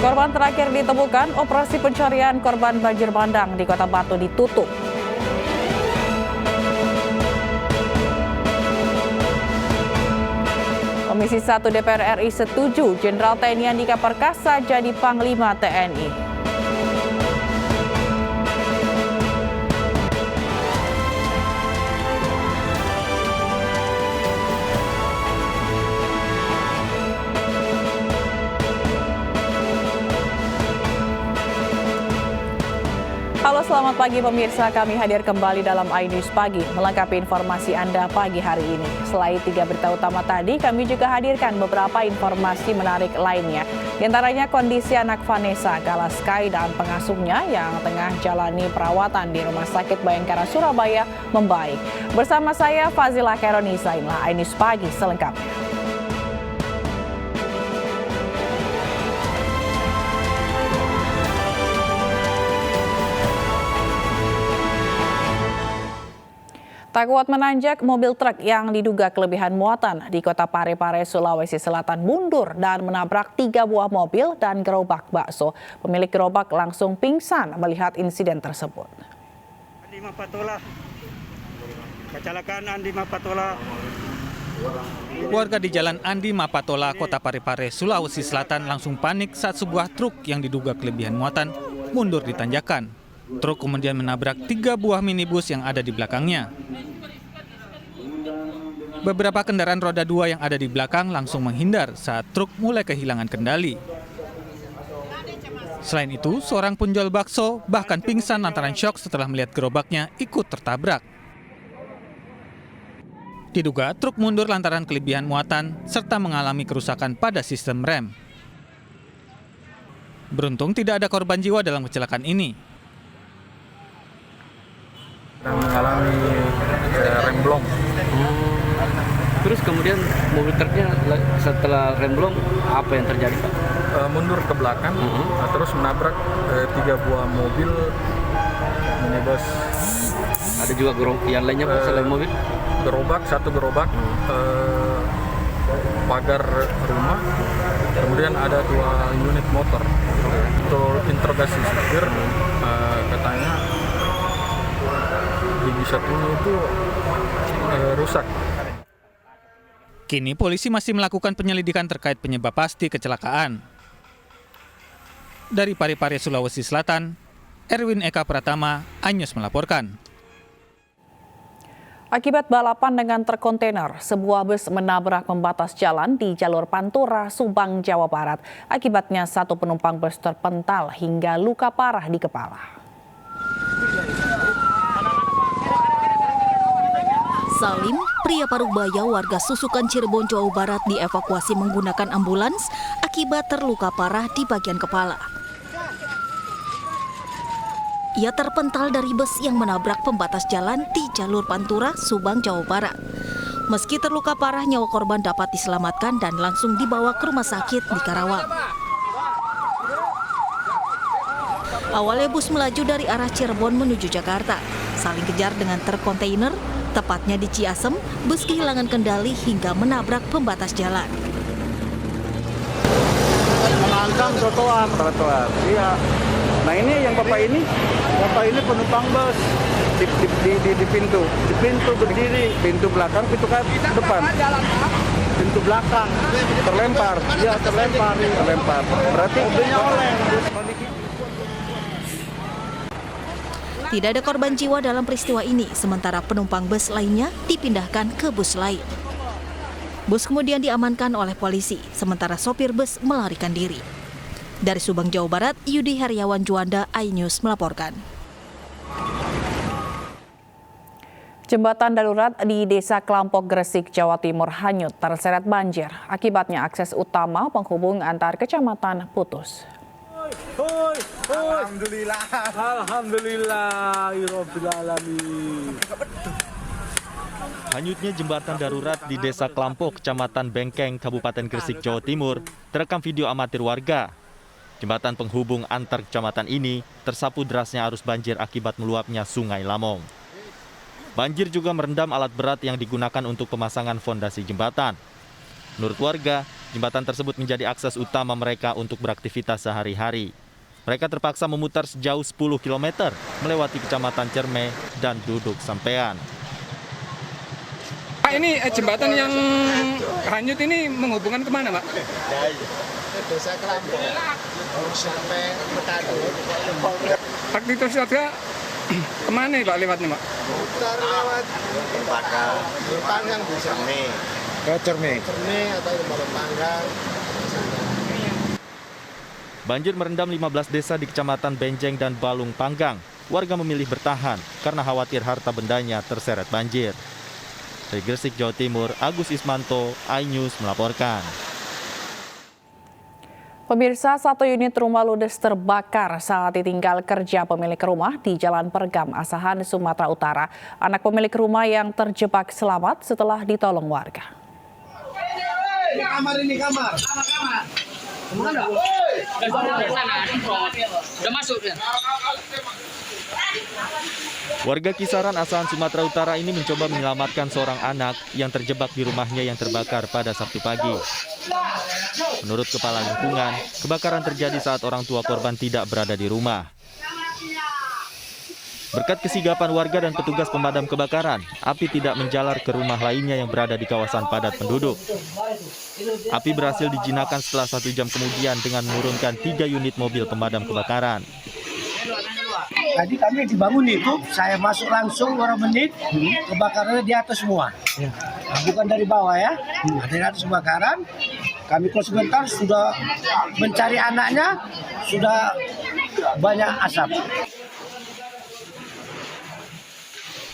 Korban terakhir ditemukan, operasi pencarian korban banjir bandang di Kota Batu ditutup. Komisi 1 DPR RI setuju Jenderal TNI Andika Perkasa jadi Panglima TNI. Halo, selamat pagi pemirsa. Kami hadir kembali dalam iNews Pagi melengkapi informasi Anda pagi hari ini. Selain 3 berita utama tadi, kami juga hadirkan beberapa informasi menarik lainnya. Di antaranya kondisi anak Vanessa Galaskai dan pengasuhnya yang tengah jalani perawatan di Rumah Sakit Bayangkara Surabaya membaik. Bersama saya Fazila Khairunisa, inilah iNews Pagi selengkapnya. Tak kuat menanjak, mobil truk yang diduga kelebihan muatan di Kota Parepare, Sulawesi Selatan mundur dan menabrak 3 buah mobil dan gerobak bakso. Pemilik gerobak langsung pingsan melihat insiden tersebut. Andi Mapatola, kecelakaan Andi Mapatola. Warga di Jalan Andi Mapatola, Kota Parepare, Sulawesi Selatan langsung panik saat sebuah truk yang diduga kelebihan muatan mundur di tanjakan. Truk kemudian menabrak 3 buah minibus yang ada di belakangnya. Beberapa kendaraan roda 2 yang ada di belakang langsung menghindar saat truk mulai kehilangan kendali. Selain itu, seorang penjual bakso bahkan pingsan lantaran syok setelah melihat gerobaknya ikut tertabrak. Diduga truk mundur lantaran kelebihan muatan serta mengalami kerusakan pada sistem rem. Beruntung tidak ada korban jiwa dalam kecelakaan ini. Dan mengalami remblong. Terus kemudian mobil truknya setelah remblong apa yang terjadi, Pak? Mundur ke belakang, terus menabrak 3 buah mobil minibus. Ada juga yang lainnya, Pak, selain mobil? Satu gerobak, pagar rumah, kemudian ada 2 unit motor. Untuk interogasi supir, katanya gigi satunya itu rusak. Kini polisi masih melakukan penyelidikan terkait penyebab pasti kecelakaan. Dari Parepare, Sulawesi Selatan, Erwin Eka Pratama, iNews melaporkan. Akibat balapan dengan truk kontainer, sebuah bus menabrak pembatas jalan di jalur Pantura, Subang, Jawa Barat. Akibatnya 1 penumpang bus terpental hingga luka parah di kepala. Salim, pria Parubaya warga Susukan Cirebon, Jawa Barat dievakuasi menggunakan ambulans akibat terluka parah di bagian kepala. Ia terpental dari bus yang menabrak pembatas jalan di jalur Pantura, Subang, Jawa Barat. Meski terluka parah, nyawa korban dapat diselamatkan dan langsung dibawa ke rumah sakit di Karawang. Awalnya bus melaju dari arah Cirebon menuju Jakarta, saling kejar dengan truk kontainer. Tepatnya di Ciasem, bus kehilangan kendali hingga menabrak pembatas jalan. Menantang trotoar. Iya. Nah ini yang bapak ini penumpang bus di pintu berdiri, pintu belakang, pintu depan, pintu belakang terlempar. Iya terlempar. Berarti mobilnya oleng. Tidak ada korban jiwa dalam peristiwa ini, sementara penumpang bus lainnya dipindahkan ke bus lain. Bus kemudian diamankan oleh polisi, sementara sopir bus melarikan diri. Dari Subang, Jawa Barat, Yudi Heriawan Juanda, iNews melaporkan. Jembatan darurat di Desa Klampok, Gresik, Jawa Timur hanyut terseret banjir. Akibatnya akses utama penghubung antar kecamatan putus. Alhamdulillahirobbilalamin. Hanyutnya jembatan darurat di Desa Klampok, Kecamatan Bengkeng, Kabupaten Gresik, Jawa Timur, terekam video amatir warga. Jembatan penghubung antar kecamatan ini tersapu derasnya arus banjir akibat meluapnya Sungai Lamong. Banjir juga merendam alat berat yang digunakan untuk pemasangan fondasi jembatan. Menurut warga, jembatan tersebut menjadi akses utama mereka untuk beraktivitas sehari-hari. Mereka terpaksa memutar sejauh 10 km melewati Kecamatan Cerme dan Duduk Sampean. Pak, ini jembatan yang hanyut ini menghubungkan kemana, Pak? Desa Kelampok sampai Metado. Aktivitas warga kemana Pak lewatnya, Pak? Putar lewat Panggang bisa. Ke Cerme. Cerme atau Balong Panggang. Banjir merendam 15 desa di Kecamatan Benjeng dan Balung Panggang. Warga memilih bertahan karena khawatir harta bendanya terseret banjir. Dari Gresik, Jawa Timur, Agus Ismanto, iNews melaporkan. Pemirsa, satu unit rumah ludes terbakar saat ditinggal kerja pemilik rumah di Jalan Pergam, Asahan, Sumatera Utara. Anak pemilik rumah yang terjebak selamat setelah ditolong warga. Kamar ini kamar. Mana? Udah masuk ya? Warga Kisaran, Asahan, Sumatera Utara ini mencoba menyelamatkan seorang anak yang terjebak di rumahnya yang terbakar pada Sabtu pagi. Menurut Kepala Lingkungan, kebakaran terjadi saat orang tua korban tidak berada di rumah. Berkat kesigapan warga dan petugas pemadam kebakaran, api tidak menjalar ke rumah lainnya yang berada di kawasan padat penduduk. Api berhasil dijinakan setelah 1 jam kemudian dengan menurunkan 3 unit mobil pemadam kebakaran. Tadi kami dibangun itu, saya masuk langsung beberapa menit, kebakarannya di atas semua. Nah, bukan dari bawah ya, dari atas kebakaran. Kami kos sebentar sudah mencari anaknya, sudah banyak asap.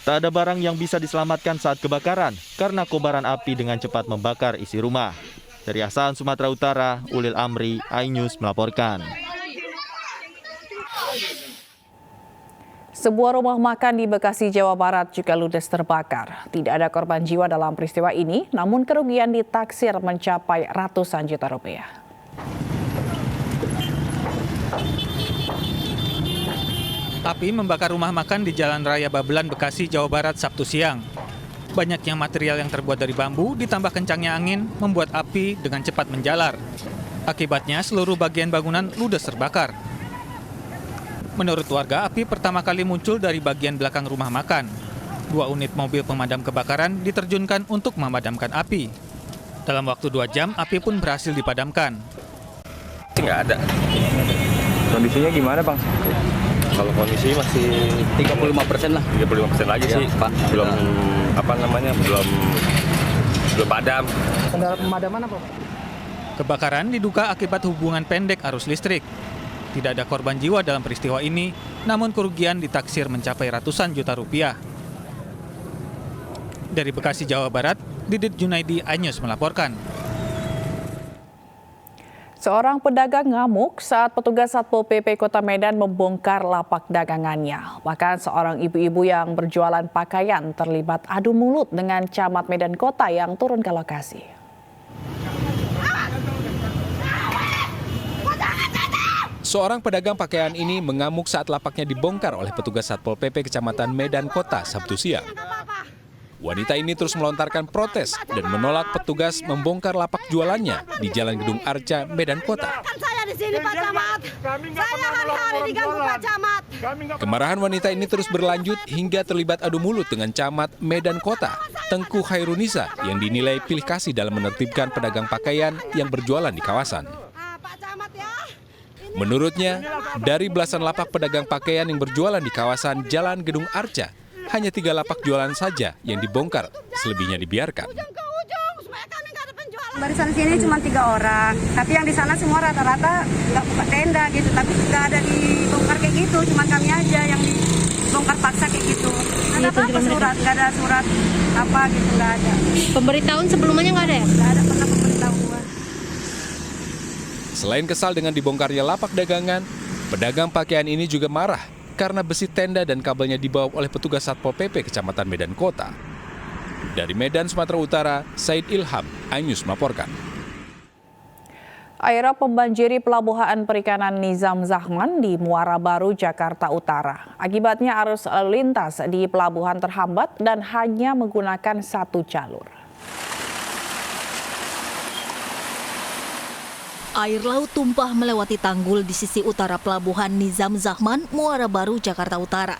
Tak ada barang yang bisa diselamatkan saat kebakaran karena kobaran api dengan cepat membakar isi rumah. Dari Asahan, Sumatera Utara, Ulil Amri, iNews melaporkan. Sebuah rumah makan di Bekasi, Jawa Barat juga ludes terbakar. Tidak ada korban jiwa dalam peristiwa ini, namun kerugian ditaksir mencapai ratusan juta rupiah. Api membakar rumah makan di Jalan Raya Babelan, Bekasi, Jawa Barat, Sabtu siang. Banyaknya material yang terbuat dari bambu ditambah kencangnya angin membuat api dengan cepat menjalar. Akibatnya seluruh bagian bangunan ludes terbakar. Menurut warga, api pertama kali muncul dari bagian belakang rumah makan. 2 unit mobil pemadam kebakaran diterjunkan untuk memadamkan api. Dalam waktu 2 jam, api pun berhasil dipadamkan. Nggak ada. Kondisinya gimana, Bang? Kalau kondisi masih 35% lah. 35% lagi sih, Pak. Belum belum padam. Kendala pemadaman apa, Pak? Kebakaran diduga akibat hubungan pendek arus listrik. Tidak ada korban jiwa dalam peristiwa ini, namun kerugian ditaksir mencapai ratusan juta rupiah. Dari Bekasi, Jawa Barat, Didit Junaidi, iNews melaporkan. Seorang pedagang ngamuk saat petugas Satpol PP Kota Medan membongkar lapak dagangannya. Bahkan seorang ibu-ibu yang berjualan pakaian terlibat adu mulut dengan camat Medan Kota yang turun ke lokasi. Seorang pedagang pakaian ini mengamuk saat lapaknya dibongkar oleh petugas Satpol PP Kecamatan Medan Kota Sabtu siang. Wanita ini terus melontarkan protes dan menolak petugas membongkar lapak jualannya di Jalan Gedung Arca, Medan Kota. Saya di sini, Pak Camat. Saya hari-hari diganggu Pak Camat. Kemarahan wanita ini terus berlanjut hingga terlibat adu mulut dengan camat Medan Kota, Tengku Khairunisa, yang dinilai pilih kasih dalam menertibkan pedagang pakaian yang berjualan di kawasan. Menurutnya, dari belasan lapak pedagang pakaian yang berjualan di kawasan Jalan Gedung Arca, hanya 3 lapak jualan saja yang dibongkar, selebihnya dibiarkan. Barisan sini cuma 3 orang, tapi yang di sana semua rata-rata nggak buka tenda gitu, tapi nggak ada dibongkar kayak gitu, cuma kami aja yang dibongkar paksa kayak gitu. Nggak ada apa-apa surat, nggak ada surat apa gitu, nggak ada. Pemberitahuan sebelumnya nggak ada ya? Nggak ada pernah pemberitahuan. Selain kesal dengan dibongkarnya lapak dagangan, pedagang pakaian ini juga marah karena besi tenda dan kabelnya dibawa oleh petugas Satpol PP Kecamatan Medan Kota. Dari Medan, Sumatera Utara, Said Ilham, iNews melaporkan. Air membanjiri pelabuhan perikanan Nizam Zahman di Muara Baru, Jakarta Utara. Akibatnya arus lalu lintas di pelabuhan terhambat dan hanya menggunakan 1 jalur. Air laut tumpah melewati tanggul di sisi utara Pelabuhan Nizam Zahman, Muara Baru, Jakarta Utara.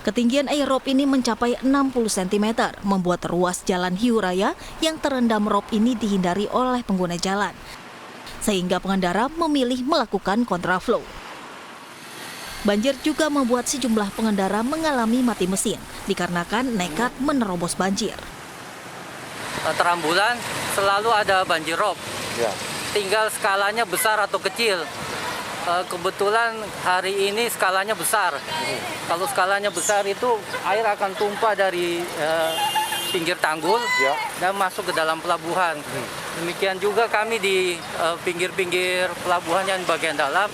Ketinggian air rob ini mencapai 60 cm, membuat ruas jalan Hiu Raya yang terendam rob ini dihindari oleh pengguna jalan, sehingga pengendara memilih melakukan kontraflow. Banjir juga membuat sejumlah pengendara mengalami mati mesin, dikarenakan nekat menerobos banjir. Terambulan selalu ada banjir rob. Ya. Tinggal skalanya besar atau kecil. Kebetulan hari ini skalanya besar. Kalau skalanya besar itu air akan tumpah dari pinggir tanggul dan masuk ke dalam pelabuhan. Demikian juga kami di pinggir-pinggir pelabuhan yang bagian dalam,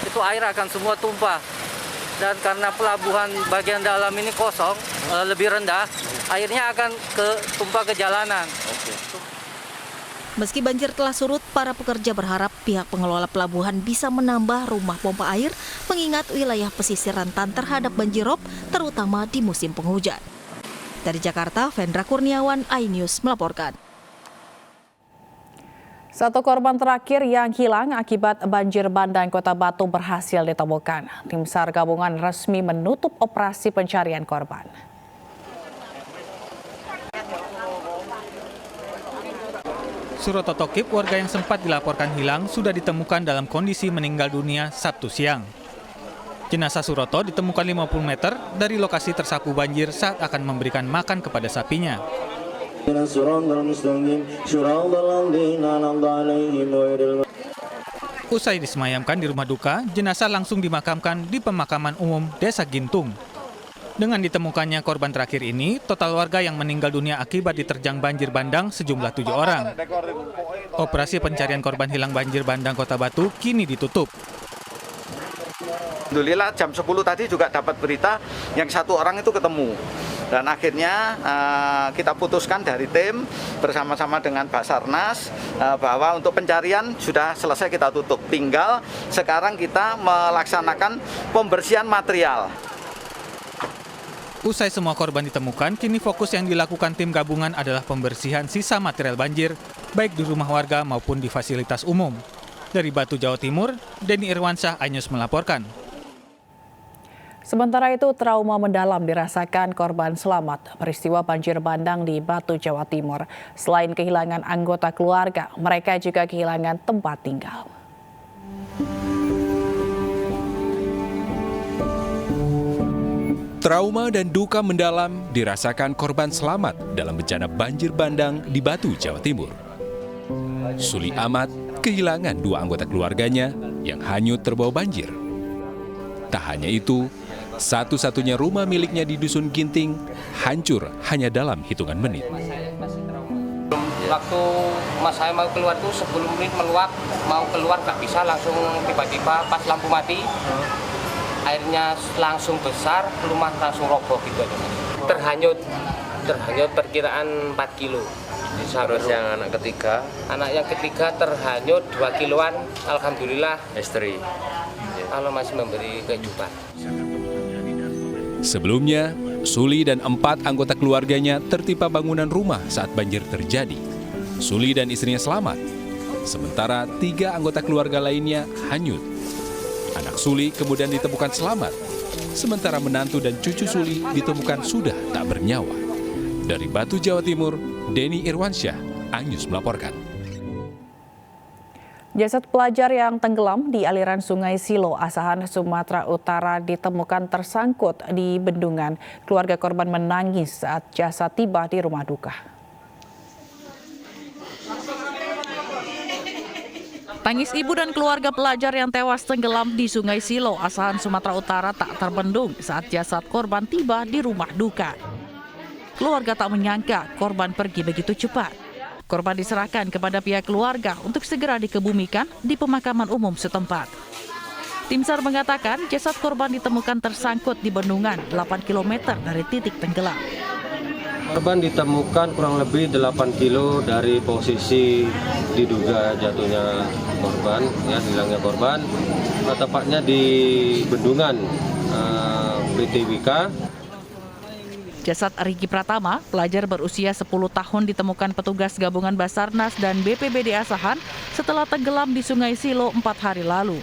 itu air akan semua tumpah. Dan karena pelabuhan bagian dalam ini kosong, lebih rendah, airnya akan tumpah ke jalanan. Meski banjir telah surut, para pekerja berharap pihak pengelola pelabuhan bisa menambah rumah pompa air, mengingat wilayah pesisir rentan terhadap banjir rob, terutama di musim penghujan. Dari Jakarta, Vendra Kurniawan, iNews melaporkan. Satu korban terakhir yang hilang akibat banjir bandang Kota Batu berhasil ditemukan. Tim SAR gabungan resmi menutup operasi pencarian korban. Suroto Tokip, warga yang sempat dilaporkan hilang, sudah ditemukan dalam kondisi meninggal dunia Sabtu siang. Jenazah Suroto ditemukan 50 meter dari lokasi tersapu banjir saat akan memberikan makan kepada sapinya. Usai disemayamkan di rumah duka, jenazah langsung dimakamkan di pemakaman umum Desa Gintung. Dengan ditemukannya korban terakhir ini, total warga yang meninggal dunia akibat diterjang banjir bandang sejumlah 7 orang. Operasi pencarian korban hilang banjir bandang Kota Batu kini ditutup. Alhamdulillah jam 10 tadi juga dapat berita yang satu orang itu ketemu. Dan akhirnya kita putuskan dari tim bersama-sama dengan Basarnas bahwa untuk pencarian sudah selesai, kita tutup. Tinggal sekarang kita melaksanakan pembersihan material. Usai semua korban ditemukan, kini fokus yang dilakukan tim gabungan adalah pembersihan sisa material banjir, baik di rumah warga maupun di fasilitas umum. Dari Batu, Jawa Timur, Denny Irwansyah, iNews melaporkan. Sementara itu, trauma mendalam dirasakan korban selamat peristiwa banjir bandang di Batu, Jawa Timur. Selain kehilangan anggota keluarga, mereka juga kehilangan tempat tinggal. Trauma dan duka mendalam dirasakan korban selamat dalam bencana banjir bandang di Batu, Jawa Timur. Suli Ahmad kehilangan 2 anggota keluarganya yang hanyut terbawa banjir. Tak hanya itu, satu-satunya rumah miliknya di Dusun Ginting hancur hanya dalam hitungan menit. Waktu mas saya mau keluar tuh 10 menit meluap, mau keluar nggak bisa, langsung tiba-tiba pas lampu mati. Airnya langsung besar, rumah langsung roboh gitu aja. Terhanyut perkiraan 4 kilo. Terus yang anak ketiga? Anak yang ketiga terhanyut 2 kiloan, alhamdulillah istri. Allah masih memberi kehidupan. Sebelumnya, Suli dan 4 anggota keluarganya tertimpa bangunan rumah saat banjir terjadi. Suli dan istrinya selamat, sementara 3 anggota keluarga lainnya hanyut. Anak Suli kemudian ditemukan selamat, sementara menantu dan cucu Suli ditemukan sudah tak bernyawa. Dari Batu, Jawa Timur, Denny Irwansyah, iNews melaporkan. Jasad pelajar yang tenggelam di aliran Sungai Silo, Asahan, Sumatera Utara ditemukan tersangkut di bendungan. Keluarga korban menangis saat jasad tiba di rumah duka. Tangis ibu dan keluarga pelajar yang tewas tenggelam di Sungai Silo, Asahan, Sumatera Utara tak terbendung saat jasad korban tiba di rumah duka. Keluarga tak menyangka korban pergi begitu cepat. Korban diserahkan kepada pihak keluarga untuk segera dikebumikan di pemakaman umum setempat. Tim SAR mengatakan jasad korban ditemukan tersangkut di bendungan 8 km dari titik tenggelam. Korban ditemukan kurang lebih 8 kilo dari posisi diduga jatuhnya korban, hilangnya korban, tepatnya di bendungan BTWK. Jasad Riki Pratama, pelajar berusia 10 tahun ditemukan petugas gabungan Basarnas dan BPBD Asahan setelah tenggelam di Sungai Silo 4 hari lalu.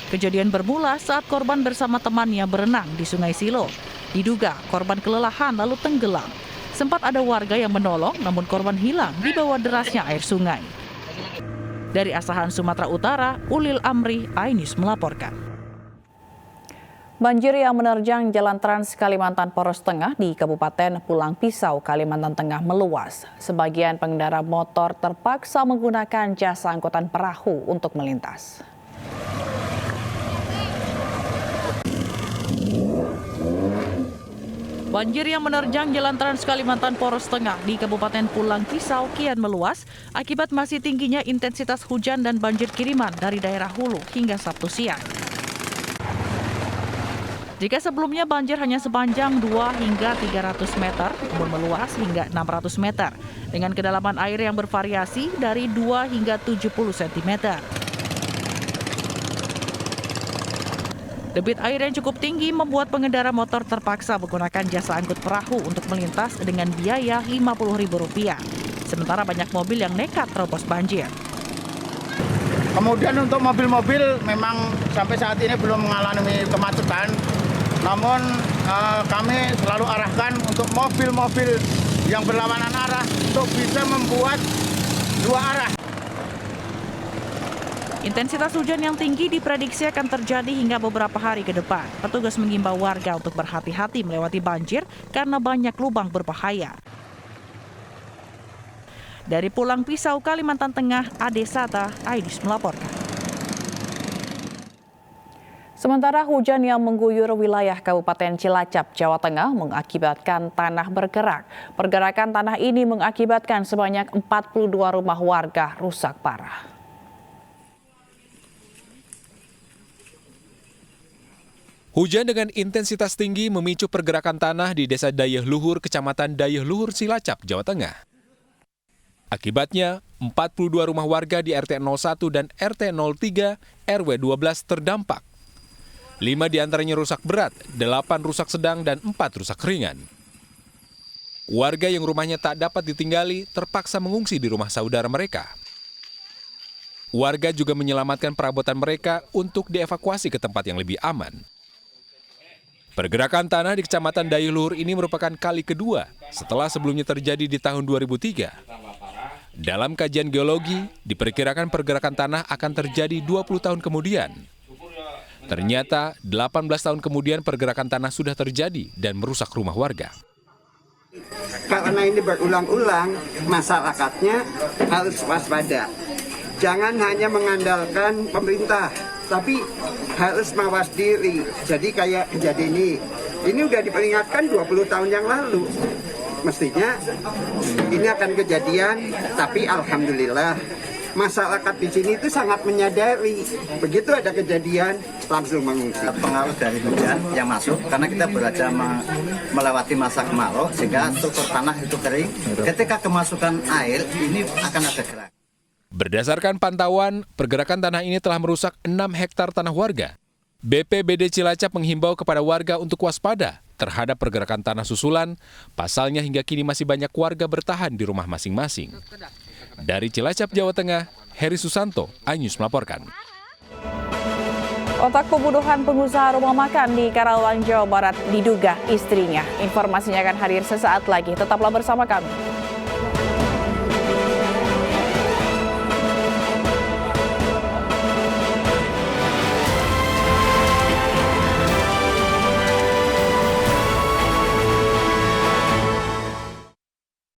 Kejadian bermula saat korban bersama temannya berenang di Sungai Silo. Diduga korban kelelahan lalu tenggelam. Sempat ada warga yang menolong, namun korban hilang di bawah derasnya air sungai. Dari Asahan, Sumatera Utara, Ulil Amri, iNews melaporkan. Banjir yang menerjang Jalan Trans Kalimantan Poros Tengah di Kabupaten Pulang Pisau, Kalimantan Tengah meluas. Sebagian pengendara motor terpaksa menggunakan jasa angkutan perahu untuk melintas. Banjir yang menerjang Jalan Trans Kalimantan Poros Tengah di Kabupaten Pulang Pisau kian meluas akibat masih tingginya intensitas hujan dan banjir kiriman dari daerah hulu hingga Sabtu siang. Jika sebelumnya banjir hanya sepanjang 2 hingga 300 meter, namun meluas hingga 600 meter dengan kedalaman air yang bervariasi dari 2 hingga 70 cm. Debit air yang cukup tinggi membuat pengendara motor terpaksa menggunakan jasa angkut perahu untuk melintas dengan biaya Rp50.000. Sementara banyak mobil yang nekat terobos banjir. Kemudian untuk mobil-mobil memang sampai saat ini belum mengalami kemacetan. Namun kami selalu arahkan untuk mobil-mobil yang berlawanan arah untuk bisa membuat 2 arah. Intensitas hujan yang tinggi diprediksi akan terjadi hingga beberapa hari ke depan. Petugas mengimbau warga untuk berhati-hati melewati banjir karena banyak lubang berbahaya. Dari Pulang Pisau, Kalimantan Tengah, Ade Sata, iNews melaporkan. Sementara hujan yang mengguyur wilayah Kabupaten Cilacap, Jawa Tengah mengakibatkan tanah bergerak. Pergerakan tanah ini mengakibatkan sebanyak 42 rumah warga rusak parah. Hujan dengan intensitas tinggi memicu pergerakan tanah di Desa Dayeuh Luhur, Kecamatan Dayeuh Luhur, Cilacap, Jawa Tengah. Akibatnya, 42 rumah warga di RT 01 dan RT 03 RW 12 terdampak. 5 diantaranya rusak berat, 8 rusak sedang, dan 4 rusak ringan. Warga yang rumahnya tak dapat ditinggali terpaksa mengungsi di rumah saudara mereka. Warga juga menyelamatkan perabotan mereka untuk dievakuasi ke tempat yang lebih aman. Pergerakan tanah di Kecamatan Dayeuh Luhur ini merupakan kali kedua setelah sebelumnya terjadi di tahun 2003. Dalam kajian geologi, diperkirakan pergerakan tanah akan terjadi 20 tahun kemudian. Ternyata 18 tahun kemudian pergerakan tanah sudah terjadi dan merusak rumah warga. Karena ini berulang-ulang, masyarakatnya harus waspada. Jangan hanya mengandalkan pemerintah, tapi harus mawas diri. Jadi kayak kejadian ini udah diperingatkan 20 tahun yang lalu. Mestinya ini akan kejadian, tapi alhamdulillah masyarakat di sini itu sangat menyadari. Begitu ada kejadian, langsung mengungsi. Pengaruh dari hujan yang masuk, karena kita berada melewati masa kemarau, sehingga struktur tanah itu kering. Ketika kemasukan air, ini akan ada gerak. Berdasarkan pantauan, pergerakan tanah ini telah merusak 6 hektar tanah warga. BPBD Cilacap menghimbau kepada warga untuk waspada terhadap pergerakan tanah susulan, pasalnya hingga kini masih banyak warga bertahan di rumah masing-masing. Dari Cilacap, Jawa Tengah, Heri Susanto, iNews melaporkan. Otak pembunuhan pengusaha rumah makan di Karawang, Jawa Barat diduga istrinya. Informasinya akan hadir sesaat lagi. Tetaplah bersama kami.